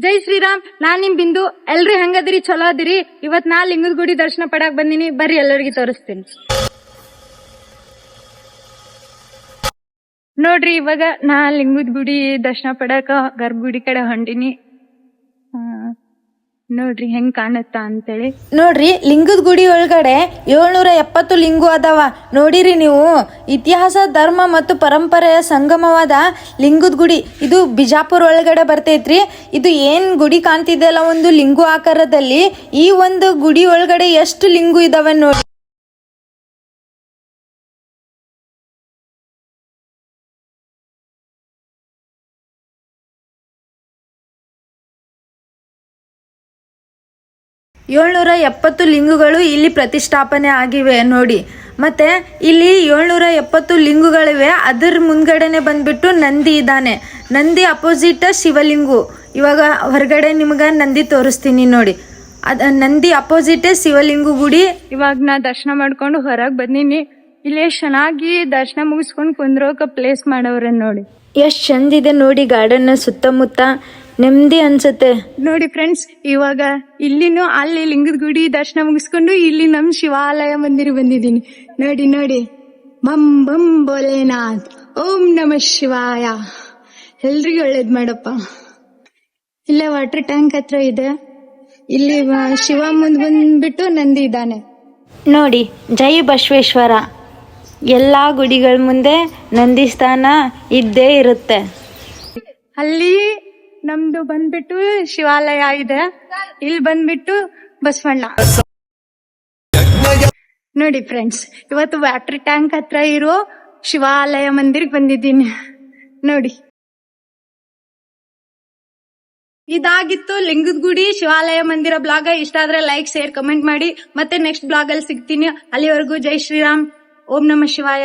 ಜೈ ಶ್ರೀರಾಮ್, ನಾನ್ ನಿಮ್ ಬಿಂದು. ಎಲ್ರಿ ಹೆಂಗದಿರಿ? ಚಲೋ ಅದಿರಿ? ಇವತ್ ನಾ ಲಿಂಗದ ಗುಡಿ ದರ್ಶನ ಪಡಾಕ್ ಬಂದಿನಿ, ಬರ್ರಿ ಎಲ್ಲರಿಗೂ ತೋರಿಸ್ತೀನಿ. ನೋಡ್ರಿ, ಇವಾಗ ನಾ ಲಿಂಗದ ಗುಡಿ ದರ್ಶನ ಪಡಾಕ ಗರ್ಭಗುಡಿ ಕಡೆ ಹೊಂಟಿನಿ. ನೋಡ್ರಿ ಹೆಂಗ್ ಕಾಣುತ್ತ ಅಂತೇಳಿ. ನೋಡ್ರಿ, ಲಿಂಗದ ಗುಡಿ ಒಳಗಡೆ 770 ಲಿಂಗು ಅದಾವ. ನೋಡಿರಿ ನೀವು, ಇತಿಹಾಸ, ಧರ್ಮ ಮತ್ತು ಪರಂಪರೆಯ ಸಂಗಮವಾದ ಲಿಂಗದ ಗುಡಿ. ಇದು ಬಿಜಾಪುರ ಒಳಗಡೆ ಬರ್ತೈತ್ರಿ. ಇದು ಏನ್ ಗುಡಿ ಕಾಣ್ತಿದೆಯಲ್ಲ, ಒಂದು ಲಿಂಗು ಆಕಾರದಲ್ಲಿ. ಈ ಒಂದು ಗುಡಿ ಒಳಗಡೆ ಎಷ್ಟು ಲಿಂಗು ಇದಾವೆ ನೋಡಿ. ಏಳ್ನೂರ 70 ಲಿಂಗುಗಳು ಇಲ್ಲಿ ಪ್ರತಿಷ್ಠಾಪನೆ ಆಗಿವೆ ನೋಡಿ. ಮತ್ತೆ ಇಲ್ಲಿ 770 ಲಿಂಗುಗಳಿವೆ. ಅದರ ಮುಂದ್ಗಡೆನೆ ಬಂದ್ಬಿಟ್ಟು ನಂದಿ ಇದ್ದಾನೆ. ನಂದಿ ಅಪೋಸಿಟ್ ಶಿವಲಿಂಗು. ಇವಾಗ ಹೊರಗಡೆ ನಿಮ್ಗ ನಂದಿ ತೋರಿಸ್ತೀನಿ ನೋಡಿ. ನಂದಿ ಅಪೋಸಿಟ್ ಶಿವಲಿಂಗು ಗುಡಿ. ಇವಾಗ ನಾ ದರ್ಶನ ಮಾಡ್ಕೊಂಡು ಹೊರಗ್ ಬಂದಿನಿ. ಇಲ್ಲಿ ಚೆನ್ನಾಗಿ ದರ್ಶನ ಮುಗಿಸ್ಕೊಂಡು ಕುಂದ್ರೋಕ ಪ್ಲೇಸ್ ಮಾಡವ್ರೆ ನೋಡಿ. ಎಷ್ಟ್ ಚಂದ ಇದೆ ನೋಡಿ ಗಾರ್ಡನ್ ಸುತ್ತಮುತ್ತ. ನೆಮ್ಮದಿ ಅನ್ಸುತ್ತೆ ನೋಡಿ ಫ್ರೆಂಡ್ಸ್. ಇವಾಗ ಇಲ್ಲಿನೂ ಅಲ್ಲಿ ಲಿಂಗದ ಗುಡಿ ದರ್ಶನ ಮುಗಿಸ್ಕೊಂಡು ಇಲ್ಲಿ ನಮ್ ಶಿವಾಲಯ ಮಂದಿರ ಬಂದಿದ್ದೀನಿ. ನೋಡಿ ನೋಡಿ, ಬಂ ಬಂ ಭೋಲೆನಾಥ್, ಓಂ ನಮಃ ಶಿವಾಯ. ಎಲ್ರಿಗೂ ಒಳ್ಳೇದ್ ಮಾಡಪ್ಪ. ಇಲ್ಲೇ ವಾಟರ್ ಟ್ಯಾಂಕ್ ಹತ್ರ ಇದೆ. ಇಲ್ಲಿ ಶಿವ ಮುಂದ್ ಬಂದ್ಬಿಟ್ಟು ನಂದಿ ಇದ್ದಾನೆ ನೋಡಿ. ಜೈ ಬಸವೇಶ್ವರ. ಎಲ್ಲಾ ಗುಡಿಗಳ ಮುಂದೆ ನಂದಿ ಸ್ಥಾನ ಇದ್ದೇ ಇರುತ್ತೆ. ಅಲ್ಲಿ ನಮ್ದು ಬಂದ್ಬಿಟ್ಟು ಶಿವಾಲಯ ಇದೆ. ಇಲ್ಲಿ ಬಂದ್ಬಿಟ್ಟು ಬಸವಣ್ಣ. ನೋಡಿ ಫ್ರೆಂಡ್ಸ್, ಇವತ್ತು ವಾಟರ್ ಟ್ಯಾಂಕ್ ಹತ್ರ ಇರೋ ಶಿವಾಲಯ ಮಂದಿರಕ್ಕೆ ಬಂದಿದ್ದೀನಿ ನೋಡಿ. ಇದಾಗಿತ್ತು ಲಿಂಗದ ಗುಡಿ ಶಿವಾಲಯ ಮಂದಿರ ಬ್ಲಾಗ್. ಇಷ್ಟ ಆದ್ರೆ ಲೈಕ್, ಶೇರ್, ಕಮೆಂಟ್ ಮಾಡಿ. ಮತ್ತೆ ನೆಕ್ಸ್ಟ್ ಬ್ಲಾಗ್ ಅಲ್ಲಿ ಸಿಗ್ತೀನಿ. ಅಲ್ಲಿವರೆಗೂ ಜೈ ಶ್ರೀರಾಮ್, ಓಂ ನಮಃ ಶಿವಾಯ.